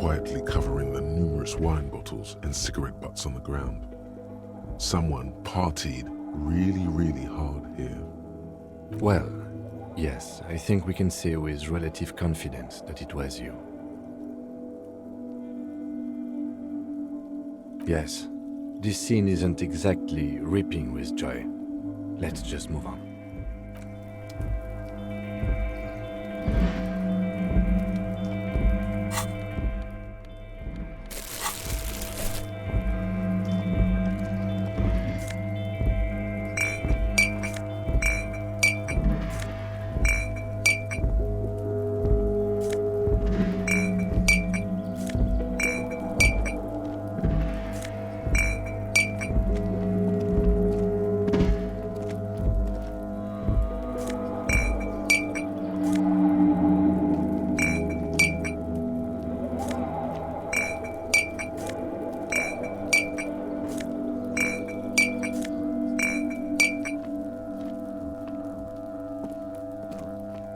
quietly covering the numerous wine bottles and cigarette butts on the ground. Someone partied really hard here. Well, yes, I think we can say with relative confidence that it was you. Yes, this scene isn't exactly ripping with joy. Let's just move on.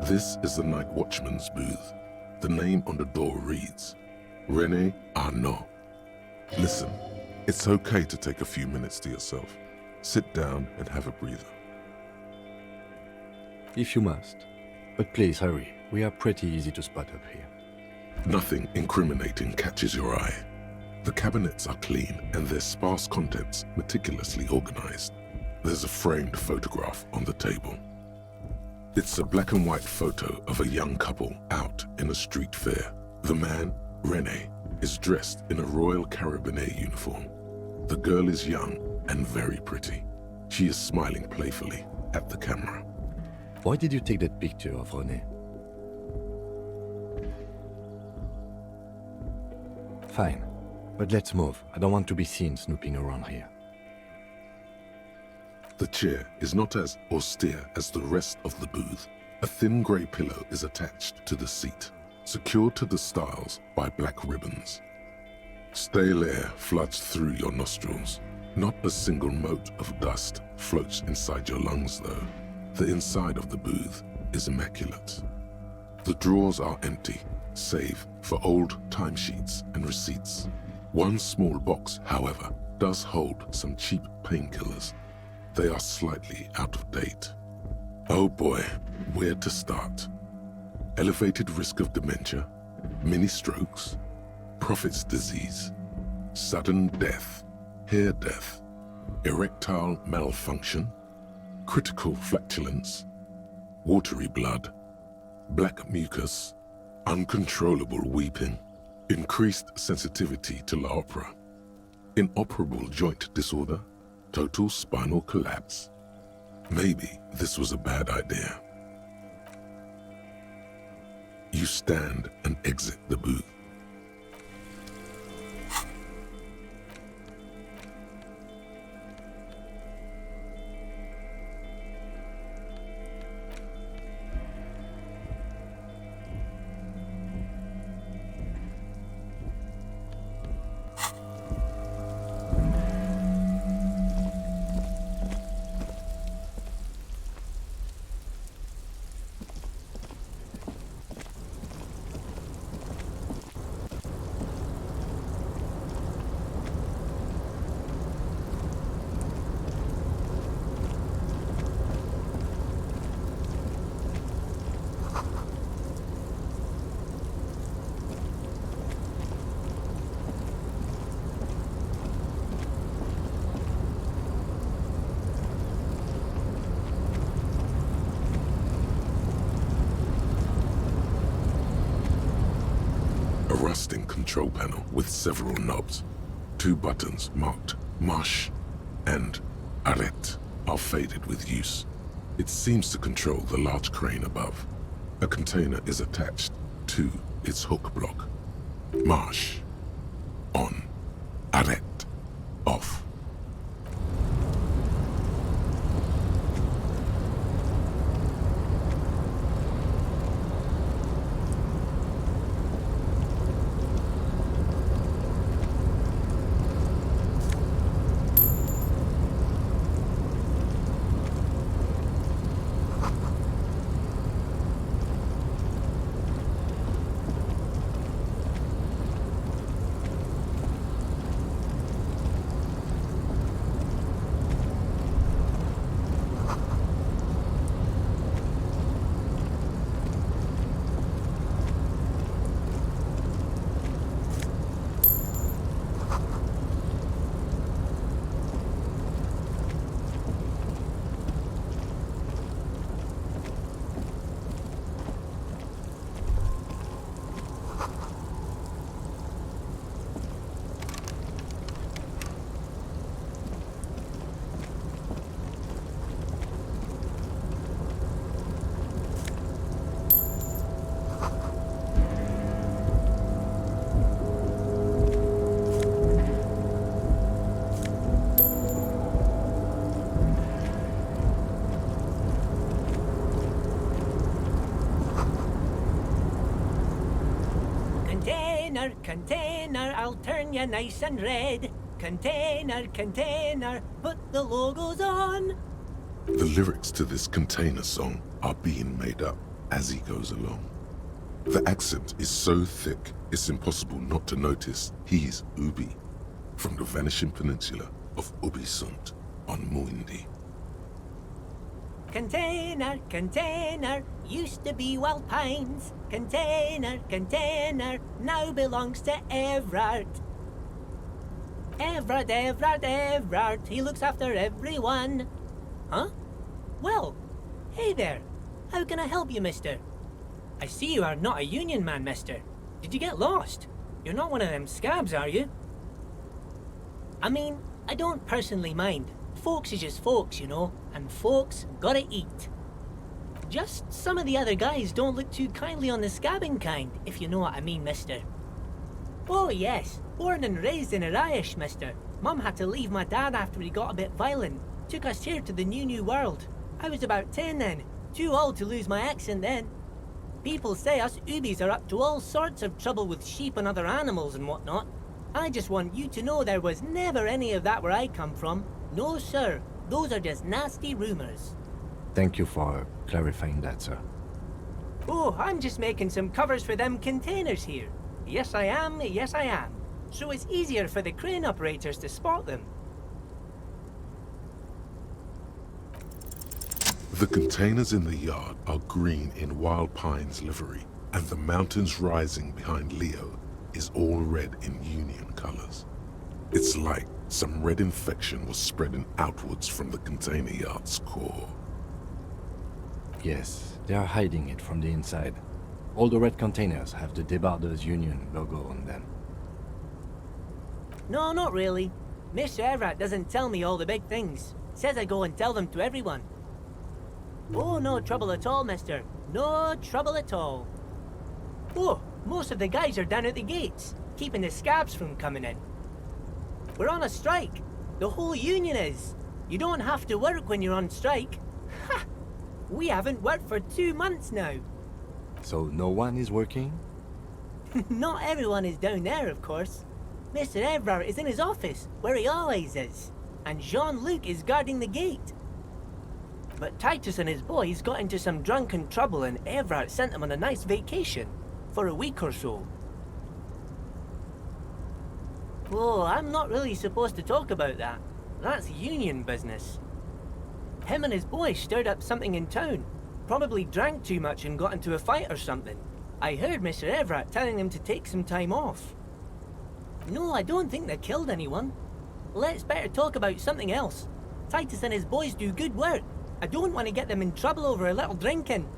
This is the night watchman's booth. The name on the door reads, René Arnaud. Listen, it's okay to take a few minutes to yourself. Sit down and have a breather. If you must. But please hurry, we are pretty easy to spot up here. Nothing incriminating catches your eye. The cabinets are clean and their sparse contents meticulously organized. There's a framed photograph on the table. It's a black and white photo of a young couple out in a street fair. The man, René, is dressed in a Royal Carabinieri uniform. The girl is young and very pretty. She is smiling playfully at the camera. Why did you take that picture of René? Fine, but let's move. I don't want to be seen snooping around here. The chair is not as austere as the rest of the booth. A thin grey pillow is attached to the seat, secured to the stiles by black ribbons. Stale air floods through your nostrils. Not a single mote of dust floats inside your lungs, though. The inside of the booth is immaculate. The drawers are empty, save for old timesheets and receipts. One small box, however, does hold some cheap painkillers. They are slightly out of date. Oh boy, where to start? Elevated risk of dementia, mini strokes, prophet's disease, sudden death, hair death, erectile malfunction, critical flatulence, watery blood, black mucus, uncontrollable weeping, increased sensitivity to la opera, inoperable joint disorder, total spinal collapse. Maybe this was a bad idea. You stand and exit the booth. Rusting control panel with several knobs. 2 buttons marked Marche and Arrête are faded with use. It seems to control the large crane above. A container is attached to its hook block. Marche. On. Arrête. Off. Container, container, I'll turn you nice and red. Container, container, put the logos on. The lyrics to this container song are being made up as he goes along. The accent is so thick, it's impossible not to notice he's Ubi, from the vanishing peninsula of Ubisunt on Muindi. Container, container, used to be Wild Pines. Container, container, now belongs to Everard. Everard, Everard, Everard, he looks after everyone. Huh? Well, hey there. How can I help you, mister? I see you are not a union man, mister. Did you get lost? You're not one of them scabs, are you? I mean, I don't personally mind. Folks is just folks, you know, and folks gotta eat. Just some of the other guys don't look too kindly on the scabbing kind, if you know what I mean, mister. Oh yes, born and raised in Irish, mister. Mum had to leave my dad after he got a bit violent. Took us here to the new world. I was about 10 then, too old to lose my accent then. People say us Ubis are up to all sorts of trouble with sheep and other animals and whatnot. I just want you to know there was never any of that where I come from. No, sir. Those are just nasty rumors. Thank you for clarifying that, sir. Oh, I'm just making some covers for them containers here. Yes, I am. Yes, I am. So it's easier for the crane operators to spot them. The containers in the yard are green in Wild Pine's livery, and the mountains rising behind Leo is all red in Union colors. It's like some red infection was spreading outwards from the container yard's core. Yes, they are hiding it from the inside. All the red containers have the Debarders Union logo on them. No, not really. Mr. Everett doesn't tell me all the big things. Says I go and tell them to everyone. Oh, no trouble at all, mister. No trouble at all. Oh, most of the guys are down at the gates, keeping the scabs from coming in. We're on a strike. The whole union is. You don't have to work when you're on strike. Ha! We haven't worked for 2 months now. So no one is working? Not everyone is down there, of course. Mr. Everard is in his office, where he always is. And Jean-Luc is guarding the gate. But Titus and his boys got into some drunken trouble and Everard sent them on a nice vacation. For a week or so. Oh, I'm not really supposed to talk about that. That's union business. Him and his boys stirred up something in town. Probably drank too much and got into a fight or something. I heard Mr. Everett telling them to take some time off. No, I don't think they killed anyone. Let's better talk about something else. Titus and his boys do good work. I don't want to get them in trouble over a little drinking.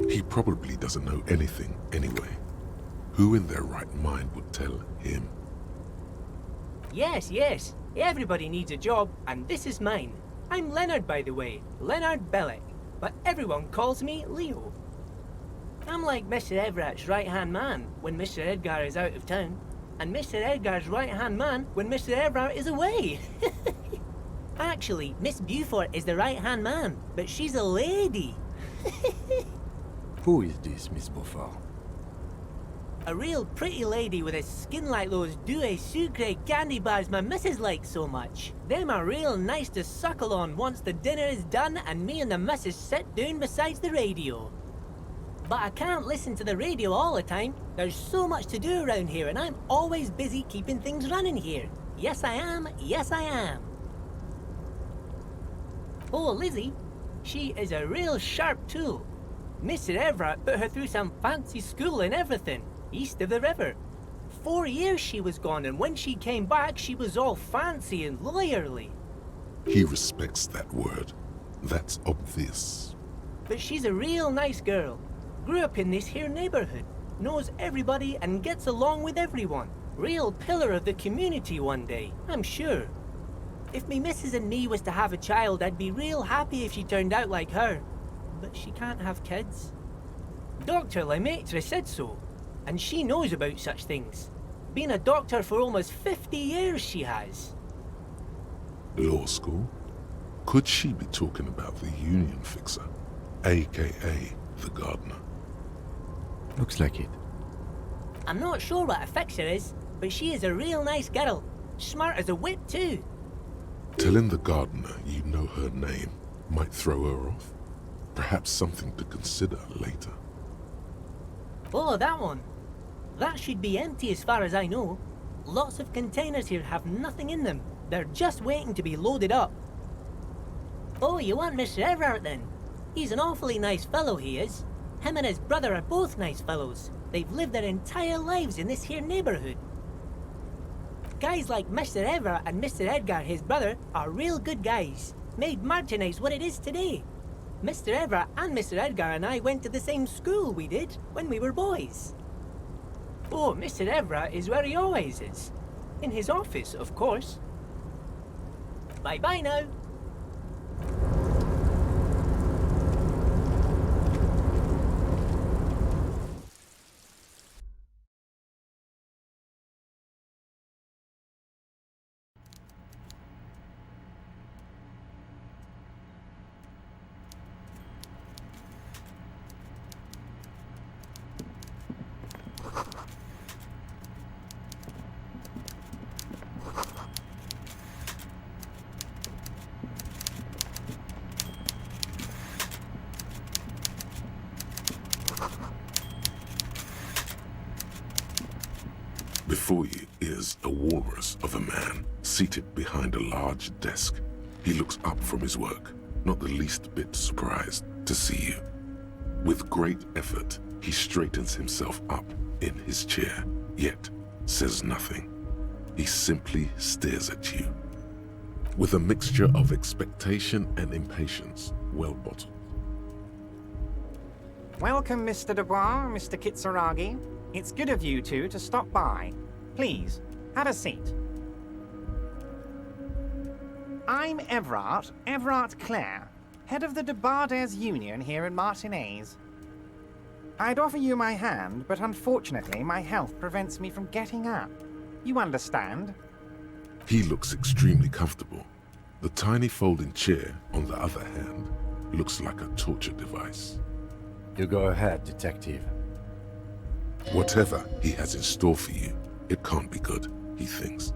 He probably doesn't know anything anyway. Who in their right mind would tell him? Yes, yes. Everybody needs a job, and this is mine. I'm Leonard, by the way. Leonard Bellick. But everyone calls me Leo. I'm like Mr. Everett's right-hand man when Mr. Edgar is out of town, and Mr. Edgar's right-hand man when Mr. Everett is away. Actually, Miss Beaufort is the right-hand man, but she's a lady. Who is this, Miss Beaufort? A real pretty lady with a skin like those Douai Sucre candy bars my missus likes so much. Them are real nice to suckle on once the dinner is done and me and the missus sit down beside the radio. But I can't listen to the radio all the time. There's so much to do around here and I'm always busy keeping things running here. Yes I am, yes I am. Oh, Lizzie, she is a real sharp tool. Mr. Everett put her through some fancy school and everything, east of the river. 4 years she was gone, and when she came back, she was all fancy and lawyerly. He respects that word. That's obvious. But she's a real nice girl. Grew up in this here neighborhood, knows everybody and gets along with everyone. Real pillar of the community one day, I'm sure. If me missus and me was to have a child, I'd be real happy if she turned out like her. But she can't have kids. Dr. Lemaitre said so, and she knows about such things. Been a doctor for almost 50 years she has. Law school? Could she be talking about the union fixer, aka the gardener? Looks like it. I'm not sure what affects her is, but she is a real nice girl. Smart as a whip, too. Telling the gardener you know her name might throw her off. Perhaps something to consider later. Oh, that one. That should be empty as far as I know. Lots of containers here have nothing in them. They're just waiting to be loaded up. Oh, you want Mr. Everard then? He's an awfully nice fellow, he is. Him and his brother are both nice fellows. They've lived their entire lives in this here neighborhood. Guys like Mr. Everard and Mr. Edgar, his brother, are real good guys. Made Martinez what it is today. Mr. Everard and Mr. Edgar and I went to the same school we did when we were boys. Oh, Mr. Everard is where he always is. In his office, of course. Bye-bye now. Before you is a walrus of a man seated behind a large desk. He looks up from his work, not the least bit surprised to see you. With great effort, he straightens himself up in his chair, yet says nothing. He simply stares at you, with a mixture of expectation and impatience, well bottled. Welcome, Mr. Dubois, Mr. Kitsuragi. It's good of you two to stop by. Please, have a seat. I'm Everard Clare, head of the Debarders Union here in Martinez. I'd offer you my hand, but unfortunately my health prevents me from getting up. You understand? He looks extremely comfortable. The tiny folding chair, on the other hand, looks like a torture device. You go ahead, detective. Whatever he has in store for you, it can't be good, he thinks.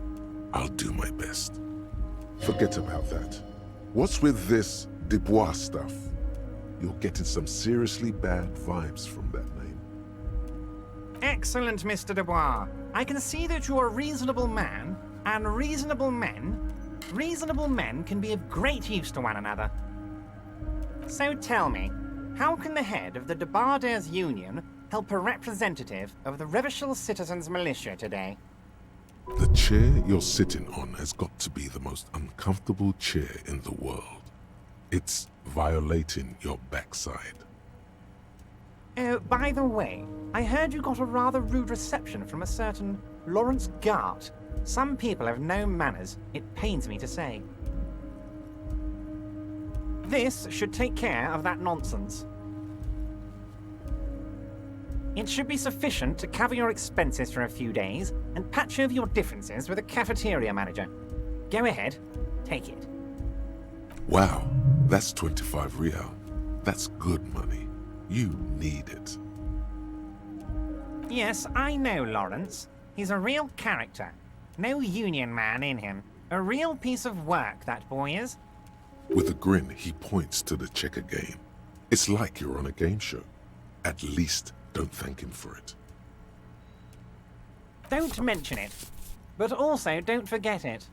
I'll do my best. Forget about that. What's with this Dubois stuff? You're getting some seriously bad vibes from that name. Excellent, Mr. Dubois. I can see that you're a reasonable man, and reasonable men can be of great use to one another. So tell me, how can the head of the Debarders Union help a representative of the Revachol Citizens Militia today? The chair you're sitting on has got to be the most uncomfortable chair in the world. It's violating your backside. Oh, by the way, I heard you got a rather rude reception from a certain Lawrence Gart. Some people have no manners, it pains me to say. This should take care of that nonsense. It should be sufficient to cover your expenses for a few days and patch over your differences with a cafeteria manager. Go ahead, take it. Wow, that's 25 real. That's good money. You need it. Yes, I know Lawrence. He's a real character. No union man in him. A real piece of work, that boy is. With a grin, he points to the checker game. It's like you're on a game show. At least don't thank him for it. Don't mention it. But also don't forget it.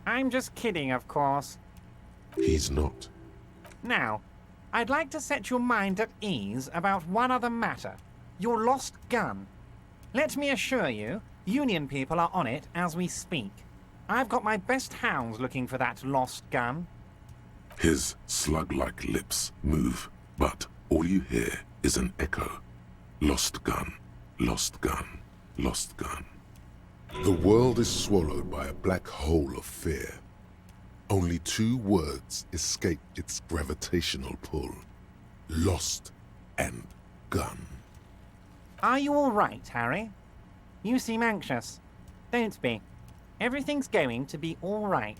I'm just kidding, of course. He's not. Now, I'd like to set your mind at ease about one other matter. Your lost gun. Let me assure you, Union people are on it as we speak. I've got my best hounds looking for that lost gun. His slug-like lips move, but all you hear is an echo. Lost gun, lost gun, lost gun. The world is swallowed by a black hole of fear. Only two words escape its gravitational pull. Lost and gun. Are you all right, Harry? You seem anxious. Don't be. Everything's going to be all right.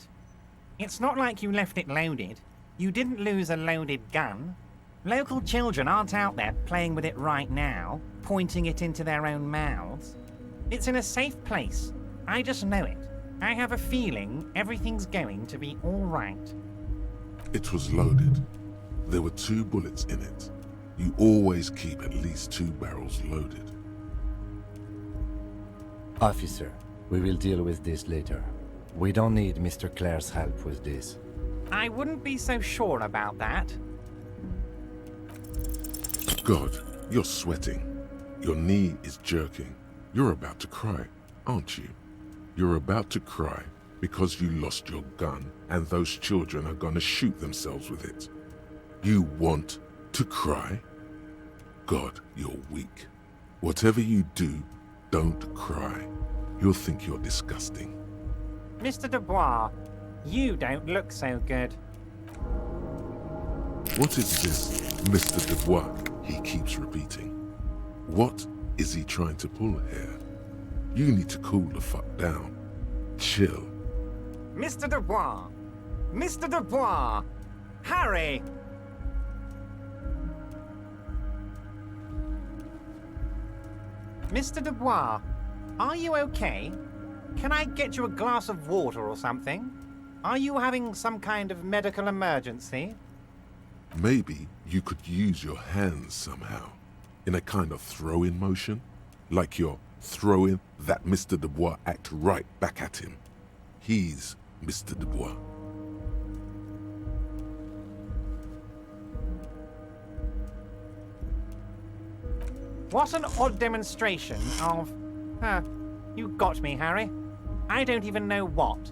It's not like you left it loaded. You didn't lose a loaded gun. Local children aren't out there playing with it right now, pointing it into their own mouths. It's in a safe place. I just know it. I have a feeling everything's going to be all right. It was loaded. There were 2 bullets in it. You always keep at least 2 barrels loaded. Officer, we will deal with this later. We don't need Mr. Clare's help with this. I wouldn't be so sure about that. God, you're sweating. Your knee is jerking. You're about to cry, aren't you? You're about to cry because you lost your gun and those children are gonna shoot themselves with it. You want to cry? God, you're weak. Whatever you do, don't cry. You'll think you're disgusting. Mr. Dubois, you don't look so good. What is this, Mr. Dubois? He keeps repeating. What is he trying to pull here? You need to cool the fuck down. Chill. Mr. Dubois! Mr. Dubois! Harry! Mr. Dubois, are you okay? Can I get you a glass of water or something? Are you having some kind of medical emergency? Maybe you could use your hands somehow, in a kind of throw-in motion, like you're throwing that Mr. Dubois act right back at him. He's Mr. Dubois. What an odd demonstration of... you got me, Harry. I don't even know what.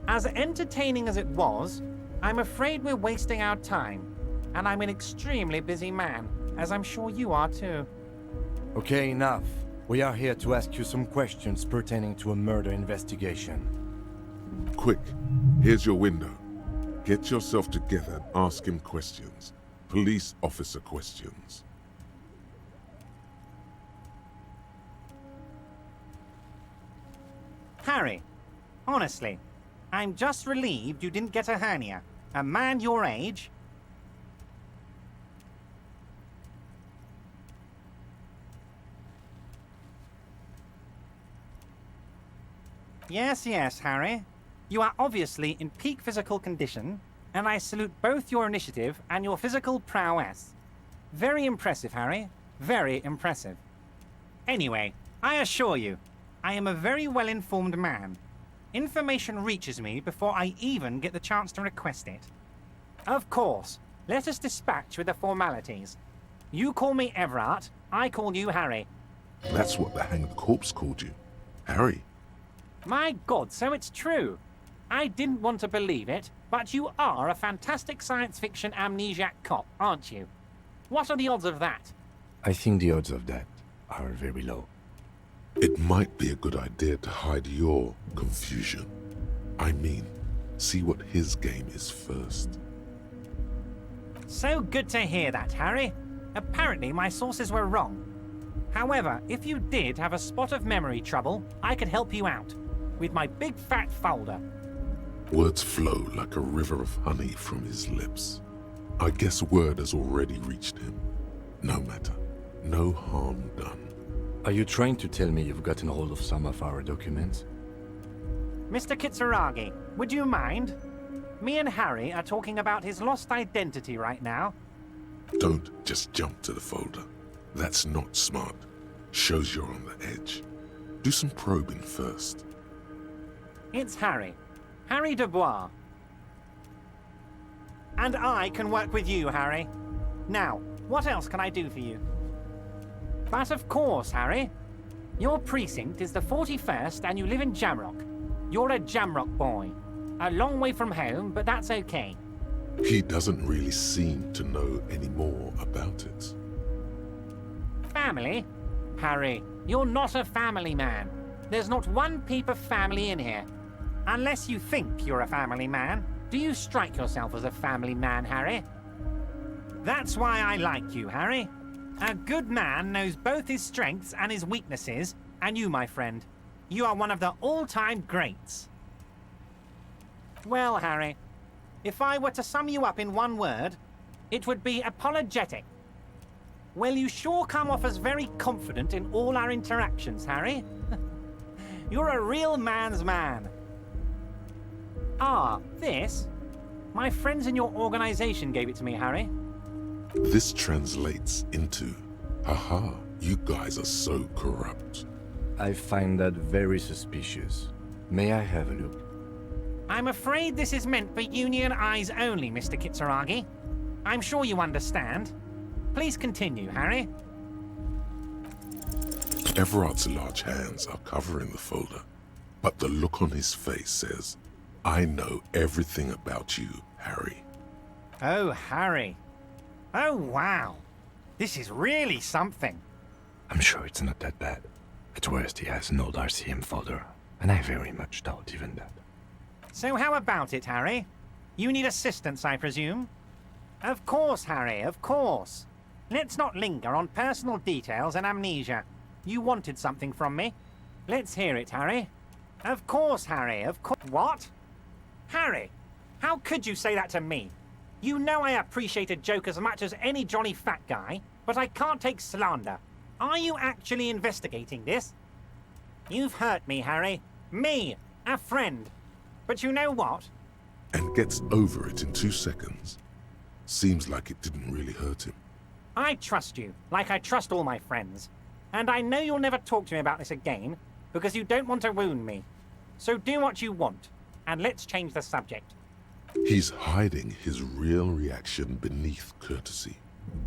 As entertaining as it was, I'm afraid we're wasting our time. And I'm an extremely busy man, as I'm sure you are too. Okay, enough. We are here to ask you some questions pertaining to a murder investigation. Quick, here's your window. Get yourself together and ask him questions. Police officer questions. Harry, honestly, I'm just relieved you didn't get a hernia. A man your age... Yes, Harry. You are obviously in peak physical condition, and I salute both your initiative and your physical prowess. Very impressive, Harry. Very impressive. Anyway, I assure you, I am a very well-informed man. Information reaches me before I even get the chance to request it. Of course, let us dispatch with the formalities. You call me Everard, I call you Harry. That's what the hanged corpse called you. Harry. My God, so it's true. I didn't want to believe it, but you are a fantastic science fiction amnesiac cop, aren't you? What are the odds of that? I think the odds of that are very low. It might be a good idea to hide your confusion. I mean, see what his game is first. So good to hear that, Harry. Apparently my sources were wrong. However, if you did have a spot of memory trouble, I could help you out. With my big fat folder. Words flow like a river of honey from his lips. I guess word has already reached him. No matter. No harm done. Are you trying to tell me you've gotten hold of some of our documents? Mr. Kitsuragi, would you mind? Me and Harry are talking about his lost identity right now. Don't just jump to the folder. That's not smart. Shows you're on the edge. Do some probing first. It's Harry. Harry Dubois. And I can work with you, Harry. Now, what else can I do for you? But of course, Harry. Your precinct is the 41st and you live in Jamrock. You're a Jamrock boy. A long way from home, but that's okay. He doesn't really seem to know any more about it. Family? Harry, you're not a family man. There's not one peep of family in here. Unless you think you're a family man, do you strike yourself as a family man, Harry? That's why I like you, Harry. A good man knows both his strengths and his weaknesses, and you, my friend, you are one of the all-time greats. Well, Harry, if I were to sum you up in one word, it would be apologetic. Well, you sure come off as very confident in all our interactions, Harry. You're a real man's man. Ah, this? My friends in your organization gave it to me, Harry. This translates into, haha, you guys are so corrupt. I find that very suspicious. May I have a look? I'm afraid this is meant for Union eyes only, Mr. Kitsuragi. I'm sure you understand. Please continue, Harry. Everard's large hands are covering the folder, but the look on his face says, I know everything about you, Harry. Oh, Harry. Oh, wow. This is really something. I'm sure it's not that bad. At worst, he has an old RCM folder, and I very much doubt even that. So how about it, Harry? You need assistance, I presume? Of course, Harry, of course. Let's not linger on personal details and amnesia. You wanted something from me. Let's hear it, Harry. Of course, Harry, of course. What? Harry, how could you say that to me? You know I appreciate a joke as much as any jolly fat guy, but I can't take slander. Are you actually investigating this? You've hurt me, Harry. Me, a friend. But you know what? And gets over it in 2 seconds. Seems like it didn't really hurt him. I trust you, like I trust all my friends. And I know you'll never talk to me about this again, because you don't want to wound me. So do what you want, and let's change the subject. He's hiding his real reaction beneath courtesy.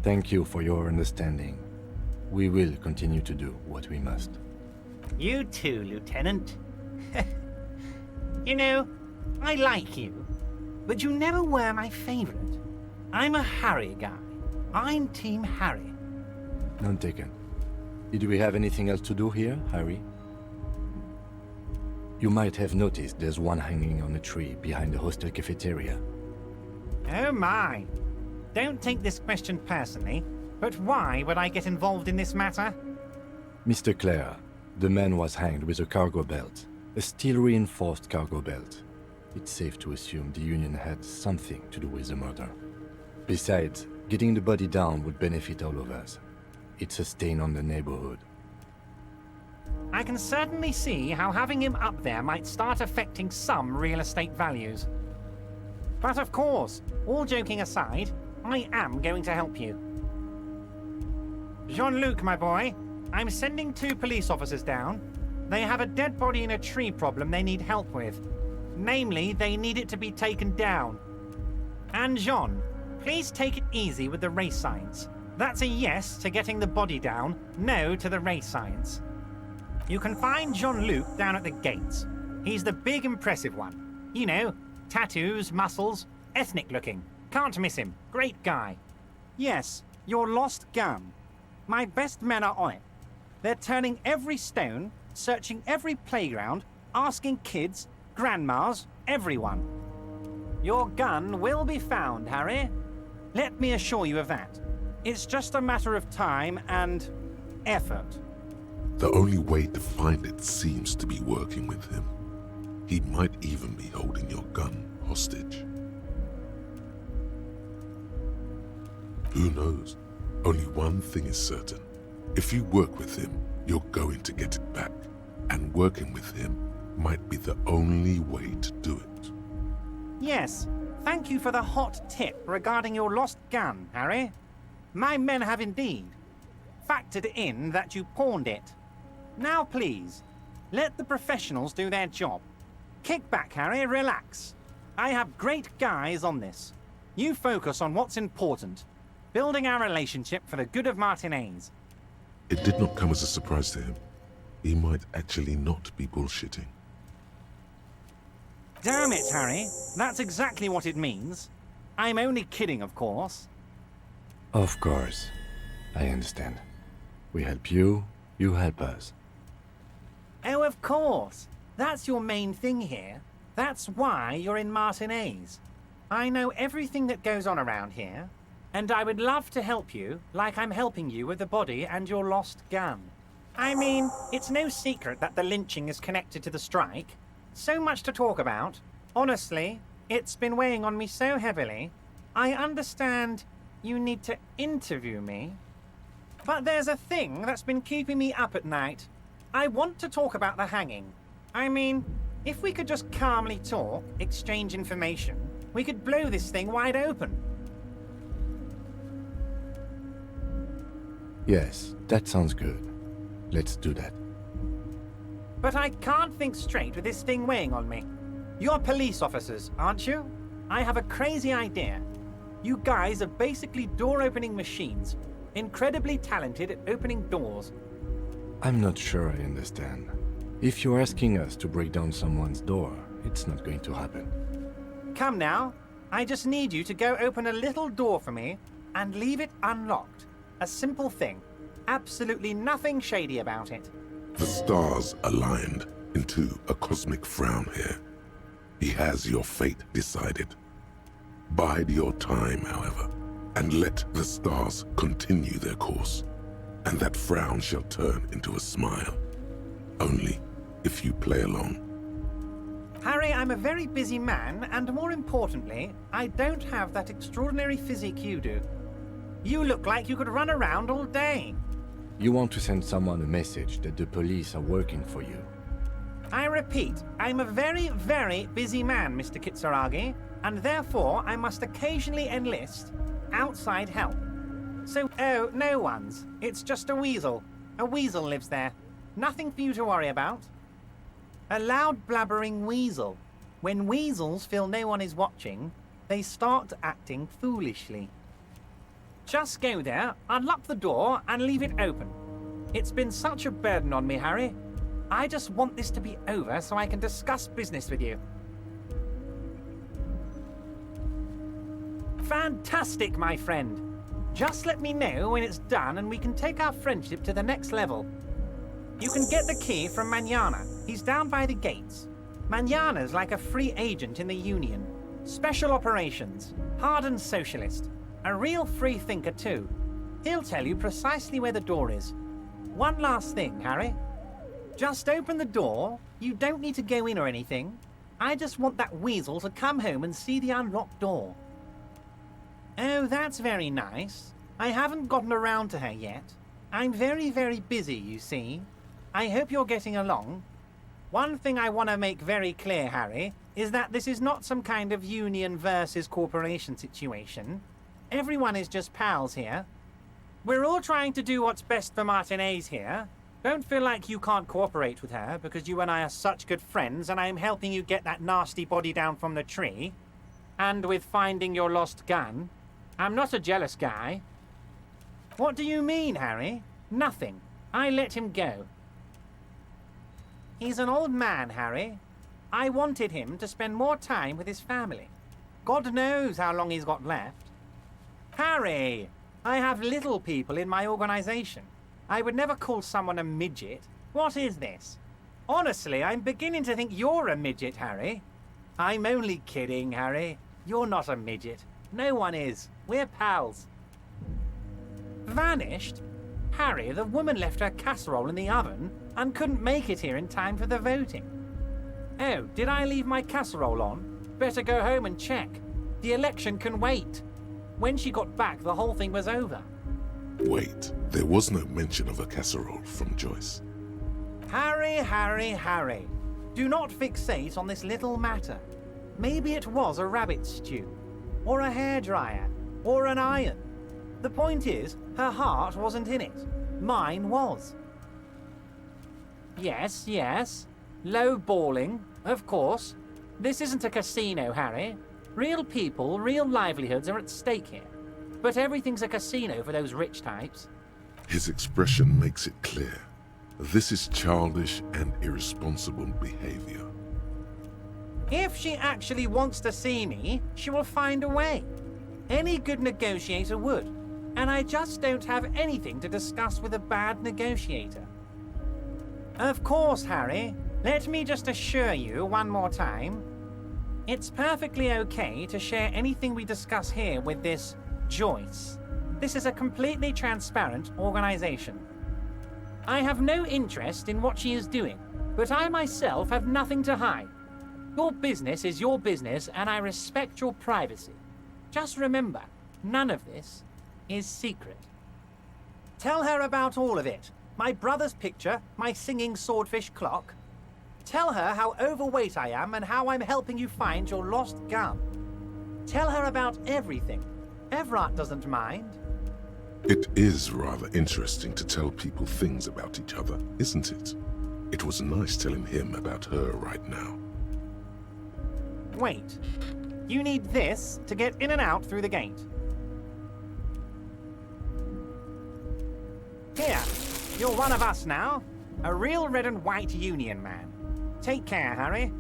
Thank you for your understanding. We will continue to do what we must. You too, Lieutenant. You know, I like you, but you never were my favorite. I'm a Harry guy. I'm Team Harry. None taken. Did we have anything else to do here, Harry? You might have noticed there's one hanging on a tree behind the hostel cafeteria. Oh my. Don't take this question personally, but why would I get involved in this matter? Mr. Clare, the man was hanged with a cargo belt. A steel-reinforced cargo belt. It's safe to assume the Union had something to do with the murder. Besides, getting the body down would benefit all of us. It's a stain on the neighborhood. I can certainly see how having him up there might start affecting some real estate values. But of course, all joking aside, I am going to help you. Jean-Luc, my boy, I'm sending 2 police officers down. They have a dead body in a tree problem they need help with. Namely, they need it to be taken down. And Jean, please take it easy with the race signs. That's a yes to getting the body down, no to the race signs. You can find Jean-Luc down at the gates. He's the big impressive one. You know, tattoos, muscles, ethnic looking. Can't miss him. Great guy. Yes, your lost gun. My best men are on it. They're turning every stone, searching every playground, asking kids, grandmas, everyone. Your gun will be found, Harry. Let me assure you of that. It's just a matter of time and effort. The only way to find it seems to be working with him. He might even be holding your gun hostage. Who knows? Only one thing is certain. If you work with him, you're going to get it back. And working with him might be the only way to do it. Yes, thank you for the hot tip regarding your lost gun, Harry. My men have indeed factored in that you pawned it. Now please, let the professionals do their job. Kick back, Harry, relax. I have great guys on this. You focus on what's important, building our relationship for the good of Martinez. It did not come as a surprise to him. He might actually not be bullshitting. Damn it, Harry. That's exactly what it means. I'm only kidding, of course. Of course. I understand. We help you, you help us. Oh, of course. That's your main thing here. That's why you're in Martinez. I know everything that goes on around here, and I would love to help you like I'm helping you with the body and your lost gun. I mean, it's no secret that the lynching is connected to the strike. So much to talk about. Honestly, it's been weighing on me so heavily. I understand you need to interview me. But there's a thing that's been keeping me up at night. I want to talk about the hanging. I mean, if we could just calmly talk, exchange information, we could blow this thing wide open. Yes, that sounds good. Let's do that. But I can't think straight with this thing weighing on me. You're police officers, aren't you? I have a crazy idea. You guys are basically door-opening machines, incredibly talented at opening doors. I'm not sure I understand. If you're asking us to break down someone's door, it's not going to happen. Come now, I just need you to go open a little door for me and leave it unlocked. A simple thing. Absolutely nothing shady about it. The stars aligned into a cosmic frown here. He has your fate decided. Bide your time, however, and let the stars continue their course, and that frown shall turn into a smile. Only if you play along. Harry, I'm a very busy man, and more importantly, I don't have that extraordinary physique you do. You look like you could run around all day. You want to send someone a message that the police are working for you. I repeat, I'm a very, very busy man, Mr. Kitsuragi, and therefore I must occasionally enlist outside help. So, oh, no one's. It's just a weasel. A weasel lives there. Nothing for you to worry about. A loud blabbering weasel. When weasels feel no one is watching, they start acting foolishly. Just go there, unlock the door, and leave it open. It's been such a burden on me, Harry. I just want this to be over so I can discuss business with you. Fantastic, my friend. Just let me know when it's done and we can take our friendship to the next level. You can get the key from Manana. He's down by the gates. Manana's like a free agent in the Union. Special operations. Hardened socialist. A real free thinker, too. He'll tell you precisely where the door is. One last thing, Harry. Just open the door. You don't need to go in or anything. I just want that weasel to come home and see the unlocked door. Oh, that's very nice. I haven't gotten around to her yet. I'm very, very busy, you see. I hope you're getting along. One thing I want to make very clear, Harry, is that this is not some kind of union versus corporation situation. Everyone is just pals here. We're all trying to do what's best for Martinez here. Don't feel like you can't cooperate with her because you and I are such good friends and I'm helping you get that nasty body down from the tree. And with finding your lost gun. I'm not a jealous guy. What do you mean, Harry? Nothing. I let him go. He's an old man, Harry. I wanted him to spend more time with his family. God knows how long he's got left. Harry, I have little people in my organization. I would never call someone a midget. What is this? Honestly, I'm beginning to think you're a midget, Harry. I'm only kidding, Harry. You're not a midget. No one is. We're pals. Vanished? Harry, the woman left her casserole in the oven and couldn't make it here in time for the voting. Oh, did I leave my casserole on? Better go home and check. The election can wait. When she got back, the whole thing was over. Wait, there was no mention of a casserole from Joyce. Harry, Harry, Harry. Do not fixate on this little matter. Maybe it was a rabbit stew, or a hairdryer, or an iron. The point is, her heart wasn't in it. Mine was. Yes, yes. Low balling, of course. This isn't a casino, Harry. Real people, real livelihoods are at stake here. But everything's a casino for those rich types. His expression makes it clear. This is childish and irresponsible behavior. If she actually wants to see me, she will find a way. Any good negotiator would. And I just don't have anything to discuss with a bad negotiator. Of course, Harry. Let me just assure you one more time. It's perfectly okay to share anything we discuss here with this Joyce. This is a completely transparent organization. I have no interest in what she is doing, but I myself have nothing to hide. Your business is your business, and I respect your privacy. Just remember, none of this is secret. Tell her about all of it. My brother's picture, my singing swordfish clock. Tell her how overweight I am and how I'm helping you find your lost gun. Tell her about everything. Everard doesn't mind. It is rather interesting to tell people things about each other, isn't it? It was nice telling him about her right now. Wait. You need this to get in and out through the gate. Here, you're one of us now. A real red and white Union man. Take care, Harry.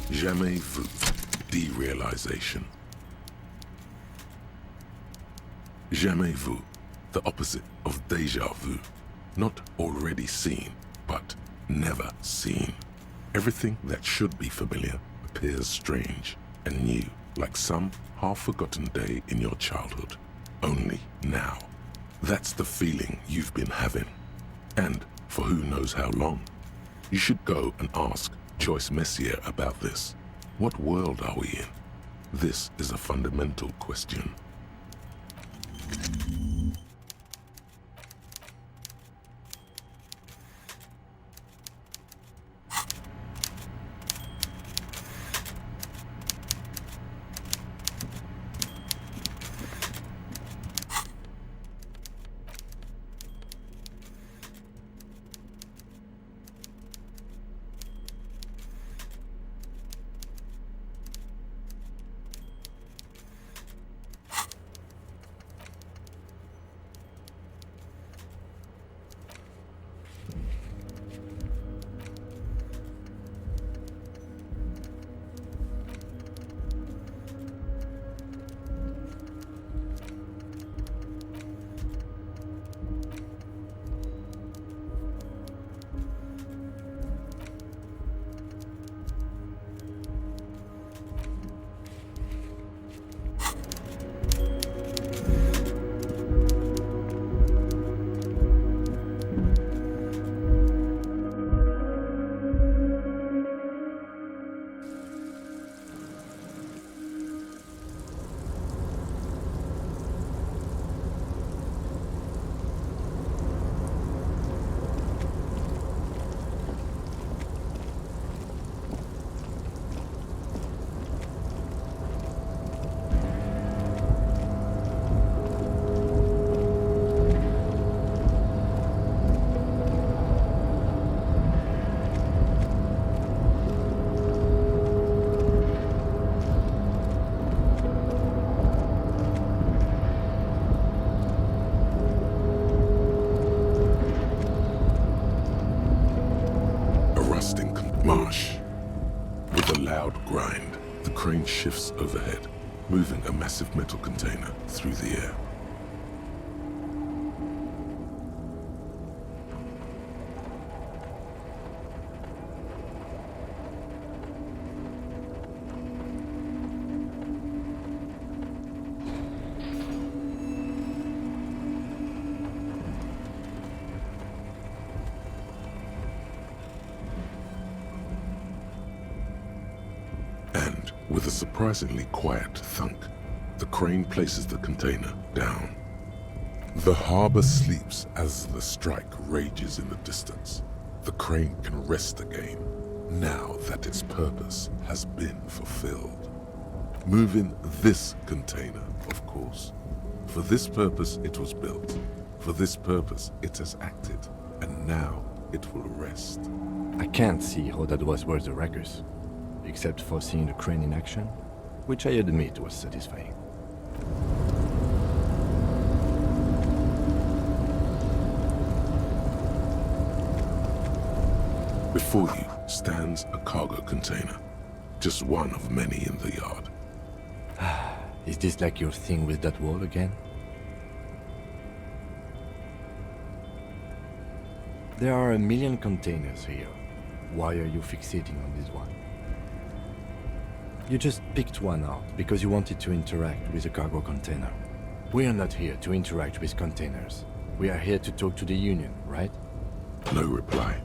Jamais vu. Derealization. Jamais vu. The opposite of déjà vu. Not already seen, but never seen. Everything that should be familiar appears strange and new, like some half-forgotten day in your childhood. Only now. That's the feeling you've been having. And for who knows how long. You should go and ask Joyce Messier about this. What world are we in? This is a fundamental question. Marsh. With a loud grind, the crane shifts overhead, moving a massive metal container through the air. With a surprisingly quiet thunk, the crane places the container down. The harbor sleeps as the strike rages in the distance. The crane can rest again, now that its purpose has been fulfilled. Moving this container, of course. For this purpose it was built. For this purpose it has acted. And now it will rest. I can't see how that was worth the wreckers, except for seeing the crane in action, which I admit was satisfying. Before you stands a cargo container, just one of many in the yard. Is this like your thing with that wall again? There are a million containers here. Why are you fixating on this one? You just picked one out because you wanted to interact with a cargo container. We are not here to interact with containers. We are here to talk to the Union, right? No reply.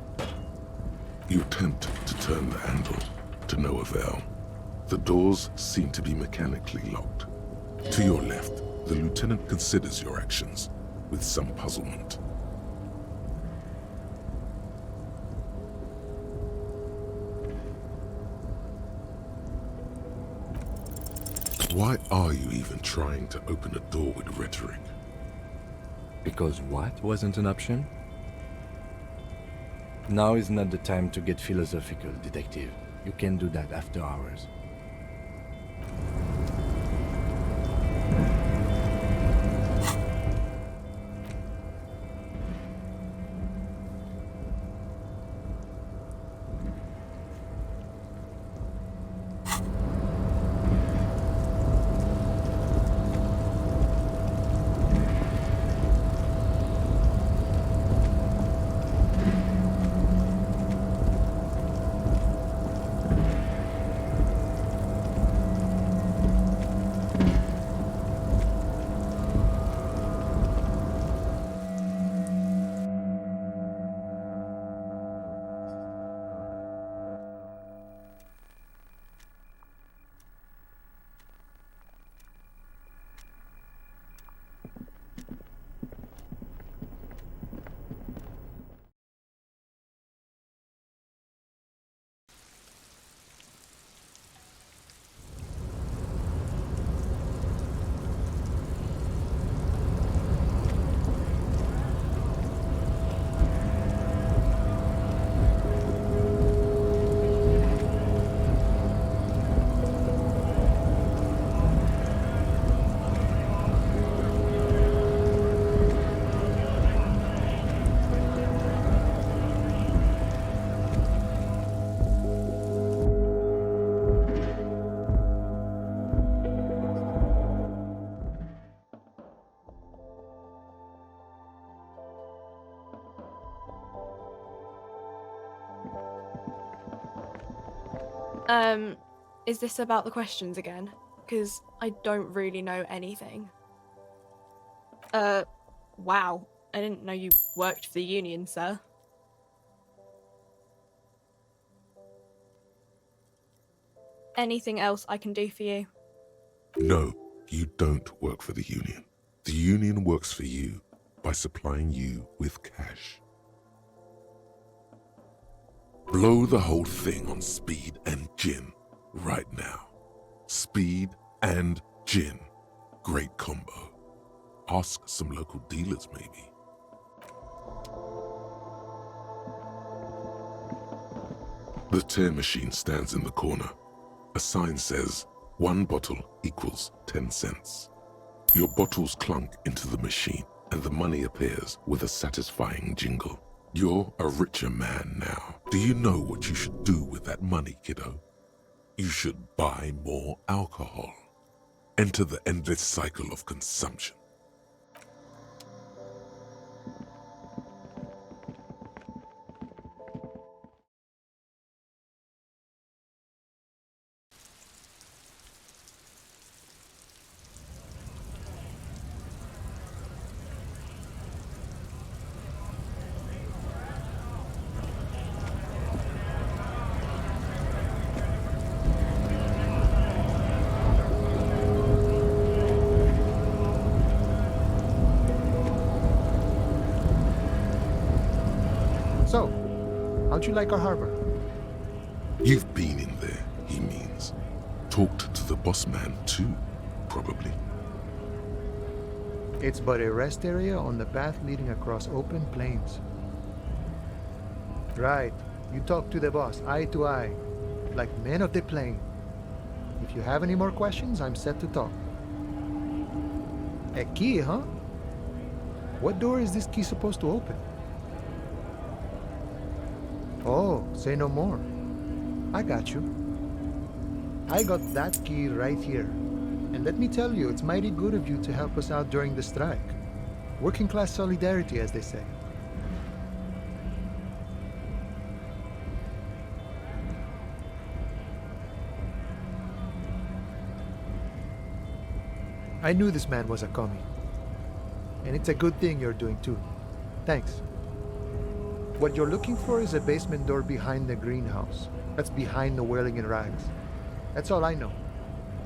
You attempt to turn the handle, to no avail. The doors seem to be mechanically locked. To your left, the lieutenant considers your actions with some puzzlement. Why are you even trying to open a door with rhetoric? Because what wasn't an option? Now is not the time to get philosophical, detective. You can do that after hours. Is this about the questions again? Because I don't really know anything. Wow. I didn't know you worked for the Union, sir. Anything else I can do for you? No, you don't work for the Union. The Union works for you by supplying you with cash. Blow the whole thing on speed and gin right now. Speed and gin. Great combo. Ask some local dealers, maybe. The tear machine stands in the corner. A sign says, 1 bottle equals 10 cents. Your bottles clunk into the machine, and the money appears with a satisfying jingle. You're a richer man now. Do you know what you should do with that money, kiddo? You should buy more alcohol. Enter the endless cycle of consumption. So, how'd you like our harbor? You've been in there, he means. Talked to the boss man too, probably. It's but a rest area on the path leading across open plains. Right, you talk to the boss, eye to eye, like men of the plain. If you have any more questions, I'm set to talk. A key, huh? What door is this key supposed to open? Oh, say no more. I got you. I got that key right here. And let me tell you, it's mighty good of you to help us out during the strike. Working class solidarity, as they say. I knew this man was a commie. And it's a good thing you're doing too. Thanks. What you're looking for is a basement door behind the greenhouse. That's behind the whirling in rags. That's all I know.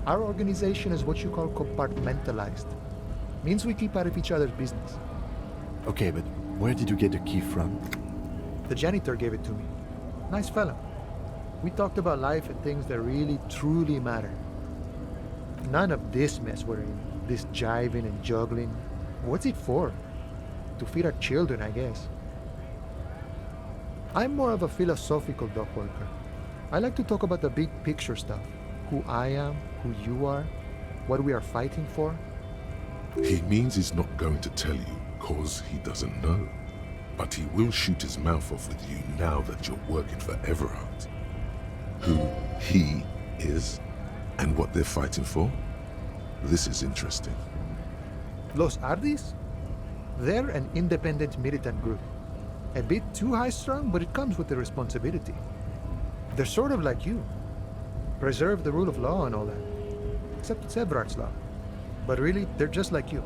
Our organization is what you call compartmentalized. Means we keep out of each other's business. Okay, but where did you get the key from? The janitor gave it to me. Nice fella. We talked about life and things that really, truly matter. None of this mess we're in. This jiving and juggling. What's it for? To feed our children, I guess. I'm more of a philosophical dock worker. I like to talk about the big picture stuff. Who I am, who you are, what we are fighting for. He means he's not going to tell you cause he doesn't know. But he will shoot his mouth off with you now that you're working for Everard. Who he is and what they're fighting for? This is interesting. Los Ardis? They're an independent militant group. A bit too high-strung, but it comes with the responsibility. They're sort of like you. Preserve the rule of law and all that. Except it's Everard's law. But really, they're just like you.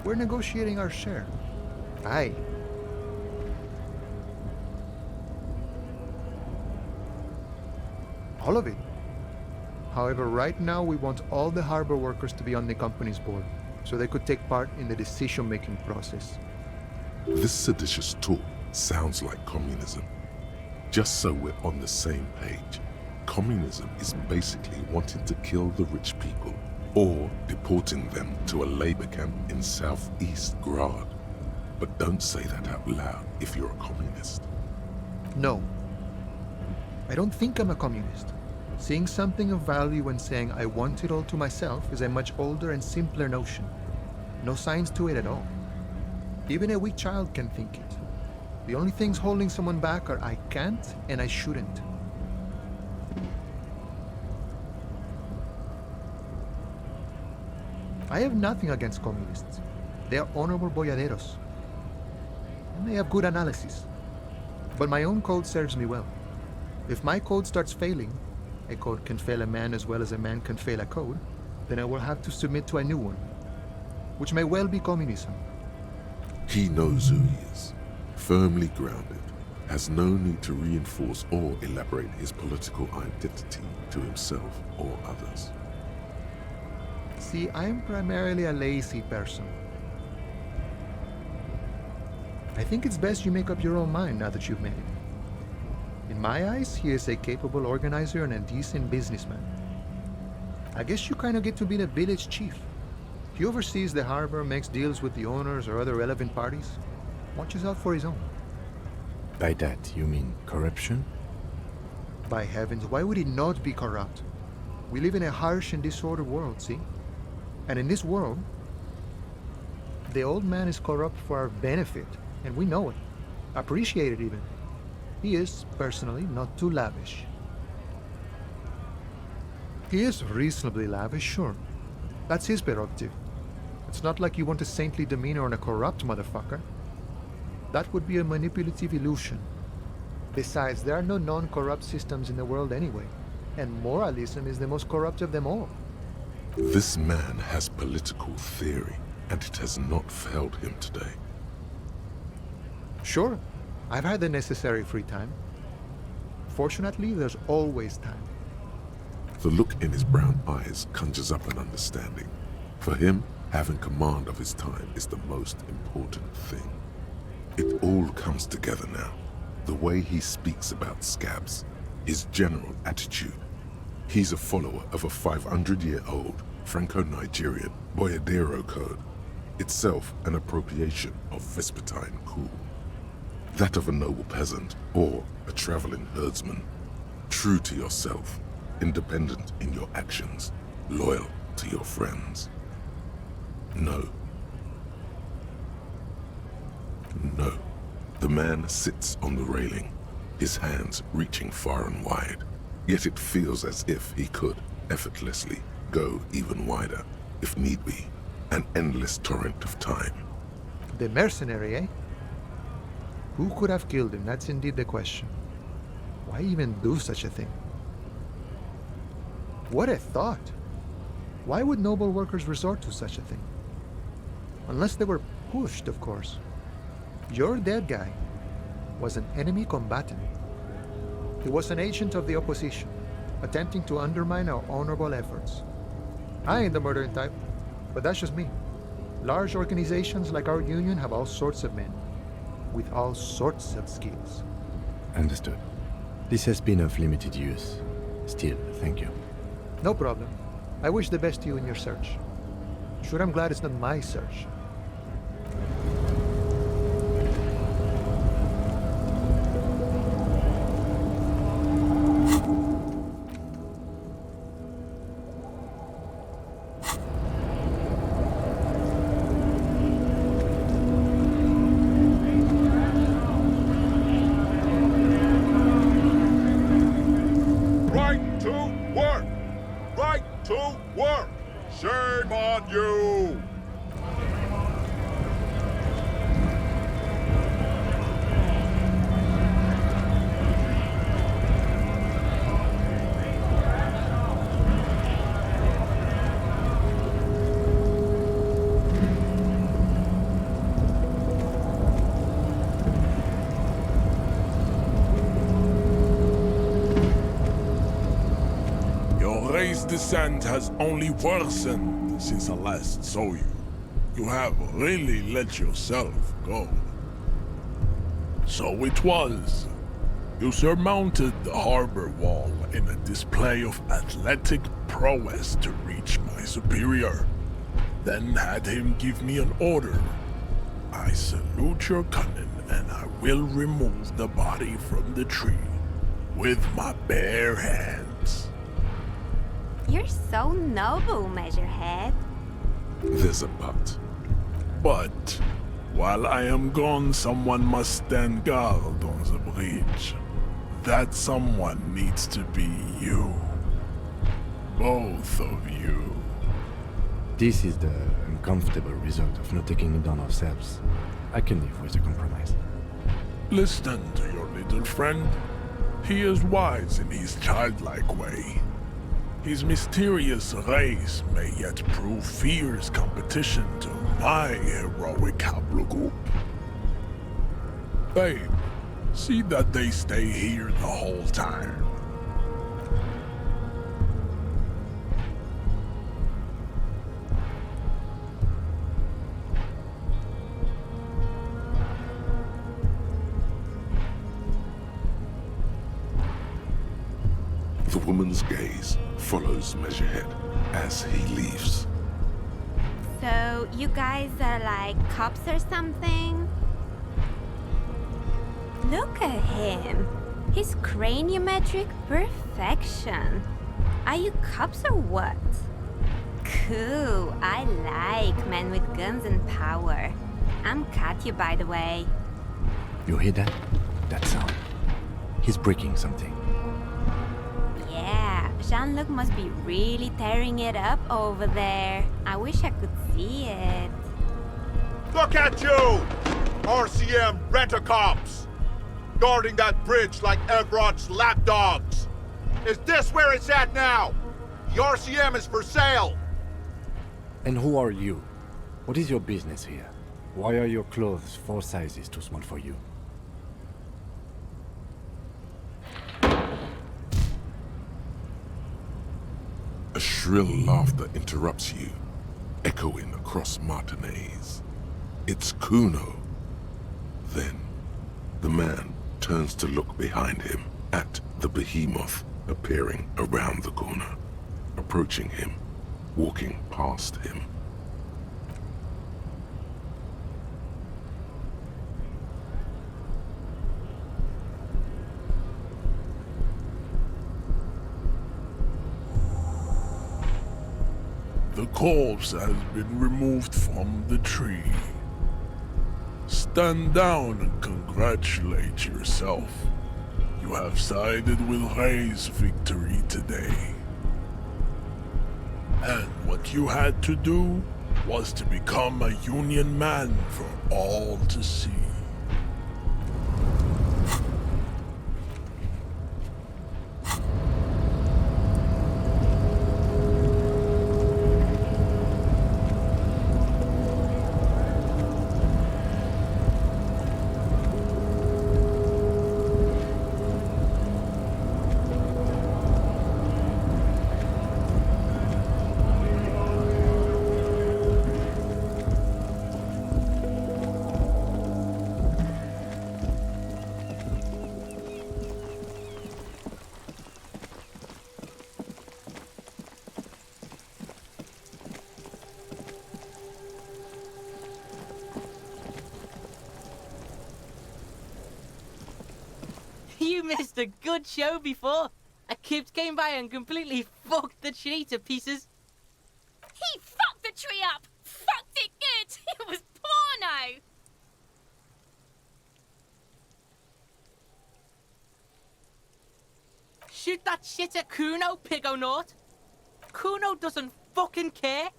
We're negotiating our share. Aye. All of it. However, right now we want all the harbor workers to be on the company's board, so they could take part in the decision-making process. This seditious talk sounds like communism. Just so we're on the same page, communism is basically wanting to kill the rich people or deporting them to a labor camp in southeast Grad. But don't say that out loud if you're a communist. No. I don't think I'm a communist. Seeing something of value and saying I want it all to myself is a much older and simpler notion. No science to it at all. Even a weak child can think it. The only things holding someone back are I can't and I shouldn't. I have nothing against communists. They are honorable boyaderos. And they have good analysis. But my own code serves me well. If my code starts failing, a code can fail a man as well as a man can fail a code, then I will have to submit to a new one, which may well be communism. He knows who he is, firmly grounded, has no need to reinforce or elaborate his political identity to himself or others. See, I'm primarily a lazy person. I think it's best you make up your own mind now that you've met him. In my eyes, he is a capable organizer and a decent businessman. I guess you kind of get to be the village chief. He oversees the harbor, makes deals with the owners or other relevant parties, watches out for his own. By that, you mean corruption? By heavens, why would he not be corrupt? We live in a harsh and disordered world, see? And in this world, the old man is corrupt for our benefit, and we know it. Appreciate it even. He is, personally, not too lavish. He is reasonably lavish, sure. That's his prerogative. It's not like you want a saintly demeanor on a corrupt motherfucker. That would be a manipulative illusion. Besides, there are no non-corrupt systems in the world anyway, and moralism is the most corrupt of them all. This man has political theory, and it has not failed him today. Sure, I've had the necessary free time. Fortunately, there's always time. The look in his brown eyes conjures up an understanding. For him, having command of his time is the most important thing. It all comes together now. The way he speaks about scabs, his general attitude. He's a follower of a 500-year-old Franco-Nigerian Boyadero code, itself an appropriation of Vespertine cool. That of a noble peasant or a traveling herdsman. True to yourself, independent in your actions, loyal to your friends. No. No. The man sits on the railing, his hands reaching far and wide. Yet it feels as if he could, effortlessly, go even wider, if need be, an endless torrent of time. The mercenary, eh? Who could have killed him? That's indeed the question. Why even do such a thing? What a thought! Why would noble workers resort to such a thing? Unless they were pushed, of course. Your dead guy was an enemy combatant. He was an agent of the opposition, attempting to undermine our honorable efforts. I ain't the murdering type. But that's just me. Large organizations like our union have all sorts of men, with all sorts of skills. Understood. This has been of limited use. Still, thank you. No problem. I wish the best to you in your search. Sure, I'm glad it's not my search. Right to work! Right to work! Shame on you! Your race descent has only worsened since I last saw you. You have really let yourself go. So it was. You surmounted the harbor wall in a display of athletic prowess to reach my superior, then had him give me an order. I salute your cunning, and I will remove the body from the tree with my bare hands. You're so noble, Measurehead. There's a but. But while I am gone, someone must stand guard on the bridge. That someone needs to be you. Both of you. This is the uncomfortable result of not taking it on ourselves. I can live with a compromise. Listen to your little friend. He is wise in his childlike way. His mysterious race may yet prove fierce competition to my heroic haplogroup. Babe, see that they stay here the whole time. The woman's gaze follows Measurehead as he leaves. So, you guys are like cops or something? Look at him. His craniometric perfection. Are you cops or what? Cool. I like men with guns and power. I'm Katya, by the way. You hear that? That sound. He's breaking something. Yeah, Jean-Luc must be really tearing it up over there. I wish I could see it. Look at you! RCM rent-a-cops! Guarding that bridge like Everott's lapdogs! Is this where it's at now? The RCM is for sale! And who are you? What is your business here? Why are your clothes 4 sizes too small for you? A shrill laughter interrupts you, echoing across Martinez. It's Kuno. Then, the man turns to look behind him at the behemoth appearing around the corner, approaching him, walking past him. The corpse has been removed from the tree. Stand down and congratulate yourself. You have sided with Ray's victory today. And what you had to do was to become a Union man for all to see. missed a good show before. A kid came by and completely fucked the tree to pieces. He fucked the tree up! Fucked it good! It was porno! Shoot that shit at Kuno, Pigonaut. Kuno doesn't fucking care.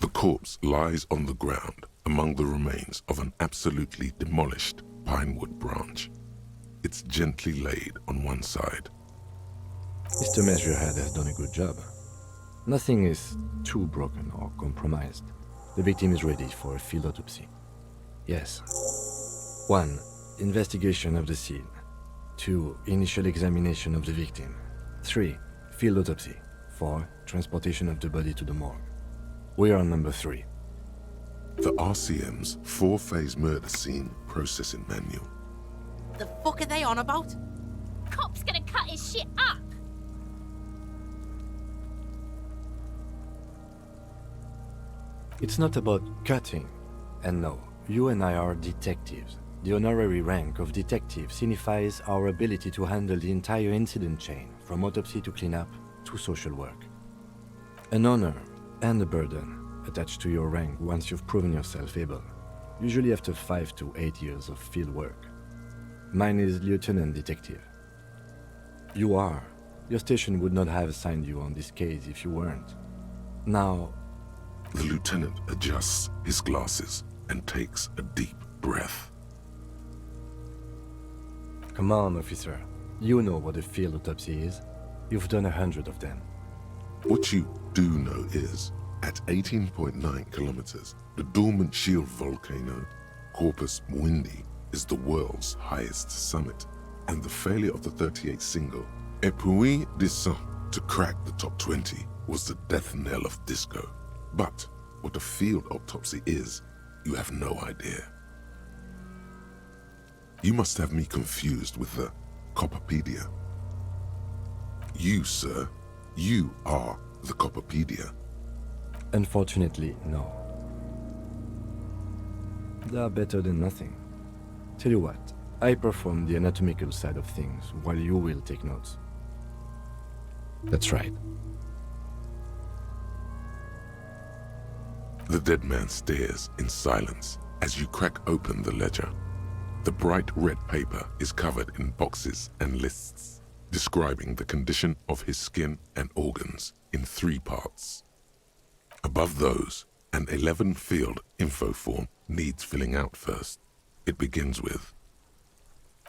The corpse lies on the ground among the remains of an absolutely demolished pinewood branch. It's gently laid on one side. Mr. Measurehead has done a good job. Nothing is too broken or compromised. The victim is ready for a field autopsy. Yes. 1. Investigation of the scene. 2. Initial examination of the victim. 3. Field autopsy. 4. Transportation of the body to the morgue. We are on number 3. The RCM's 4-phase murder scene processing manual. The fuck are they on about? Cop's gonna cut his shit up! It's not about cutting. And no, you and I are detectives. The honorary rank of detective signifies our ability to handle the entire incident chain, from autopsy to cleanup to social work. An honor and a burden attached to your rank once you've proven yourself able, usually after 5 to 8 years of field work. Mine is Lieutenant Detective. You are. Your station would not have assigned you on this case if you weren't. Now, The lieutenant adjusts his glasses and takes a deep breath. come on, officer. You know what a field autopsy is. You've done 100 of them. What you do know is, at 18.9 kilometers, the dormant shield volcano, Corpus Mundi, is the world's highest summit, and the failure of the 38 single, Et puis descend, to crack the top 20 was the death knell of disco. But what a field autopsy is, you have no idea. You must have me confused with the Copperpedia. You, sir, you are the Copperpedia. Unfortunately, no. They are better than nothing. Tell you what, I perform the anatomical side of things while you will take notes. That's right. The dead man stares in silence as you crack open the ledger. The bright red paper is covered in boxes and lists, describing the condition of his skin and organs in 3 parts. Above those, an 11-field info form needs filling out first. It begins with,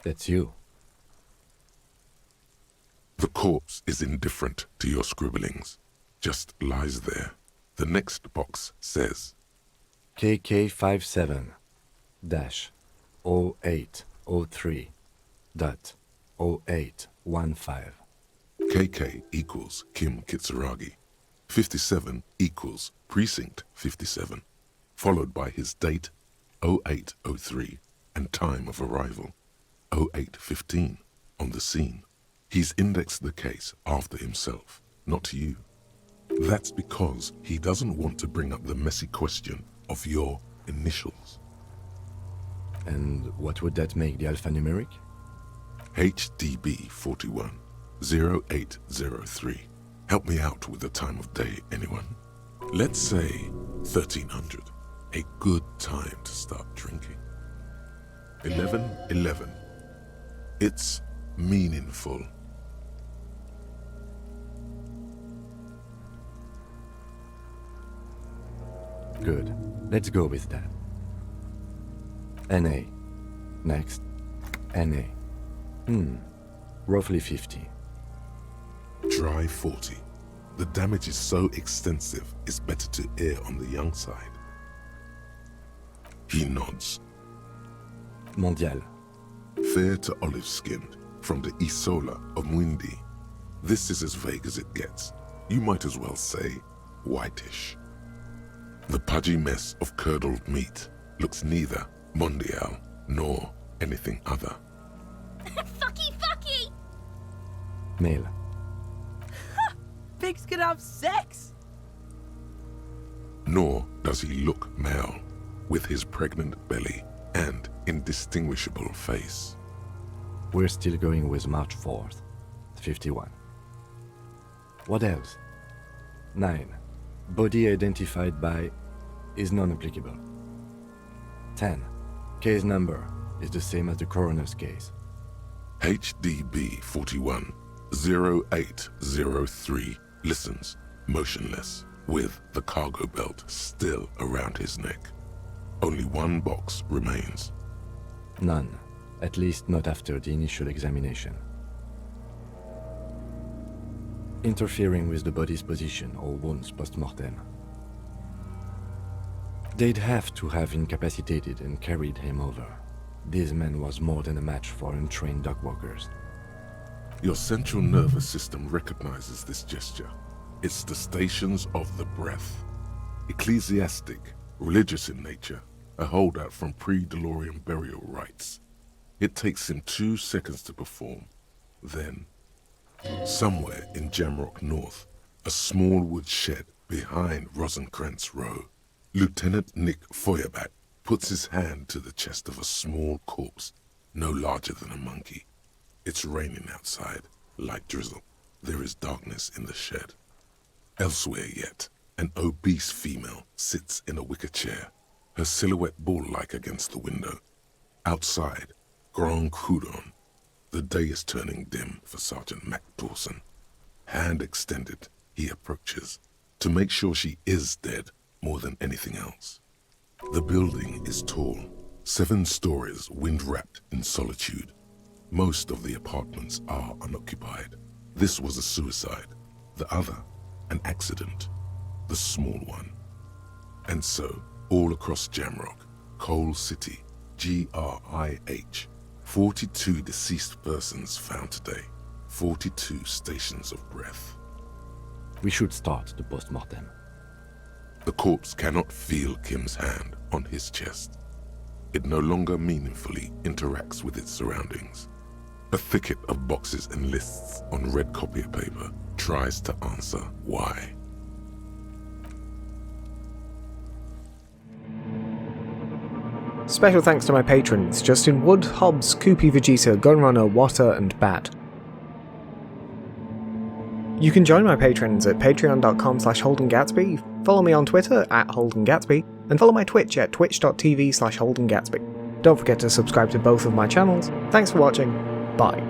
That's you. the corpse is indifferent to your scribblings, just lies there. The next box says, KK57-0803.0815. KK equals Kim Kitsuragi. 57 equals Precinct 57, followed by his date, 0803, and time of arrival, 0815, on the scene. He's indexed the case after himself, not you. That's because he doesn't want to bring up the messy question of your initials. And what would that make the alphanumeric? HDB 41 0803. Help me out with the time of day, anyone? Let's say 1300. A good time to start drinking. 1111. It's meaningful. Good. Let's go with that. NA. Next. NA. Roughly 50. Dry 40. The damage is so extensive, it's better to err on the young side. He nods. Mondial. Fair to olive-skinned, from the Isola of Muindi. This is as vague as it gets. You might as well say whitish. The pudgy mess of curdled meat looks neither mondial nor anything other. Fucky! Male. Pigs can have sex! Nor does he look male, with his pregnant belly and indistinguishable face. We're still going with March 4th, 51. What else? 9. Body identified by is non-applicable. 10. Case number is the same as the coroner's case. HDB 41 0803 listens, motionless, with the cargo belt still around his neck. Only one box remains. None, at least not after the initial examination. Interfering with the body's position or wounds post-mortem. They'd have to have incapacitated and carried him over. This man was more than a match for untrained dog walkers. Your central nervous system recognizes this gesture. It's the stations of the breath. Ecclesiastic, religious in nature, a holdout from pre-DeLorean burial rites. It takes him 2 seconds to perform. Then, somewhere in Jamrock North, a small wood shed behind Rosencrantz Row, Lieutenant Nick Feuerbach puts his hand to the chest of a small corpse, no larger than a monkey. It's raining outside, light drizzle. There is darkness in the shed. Elsewhere yet, an obese female sits in a wicker chair, her silhouette bull-like against the window. Outside, Grand Coudon. The day is turning dim for Sergeant Mac Dawson. Hand extended, he approaches, to make sure she is dead more than anything else. The building is tall, 7 stories wind-wrapped in solitude. Most of the apartments are unoccupied. This was a suicide, the other an accident, the small one. And so, all across Jamrock, Coal City, GRIH, 42 deceased persons found today, 42 stations of breath. We should start the post-mortem. The corpse cannot feel Kim's hand on his chest. It no longer meaningfully interacts with its surroundings. A thicket of boxes and lists on red copier paper tries to answer why. Special thanks to my patrons, Justin Wood, Hobbs, Koopy Vegeta, Gunrunner, Water and Bat. You can join my patrons at patreon.com/HoldenGatsby, follow me on Twitter @HoldenGatsby, and follow my Twitch at twitch.tv/HoldenGatsby. Don't forget to subscribe to both of my channels. Thanks for watching, bye.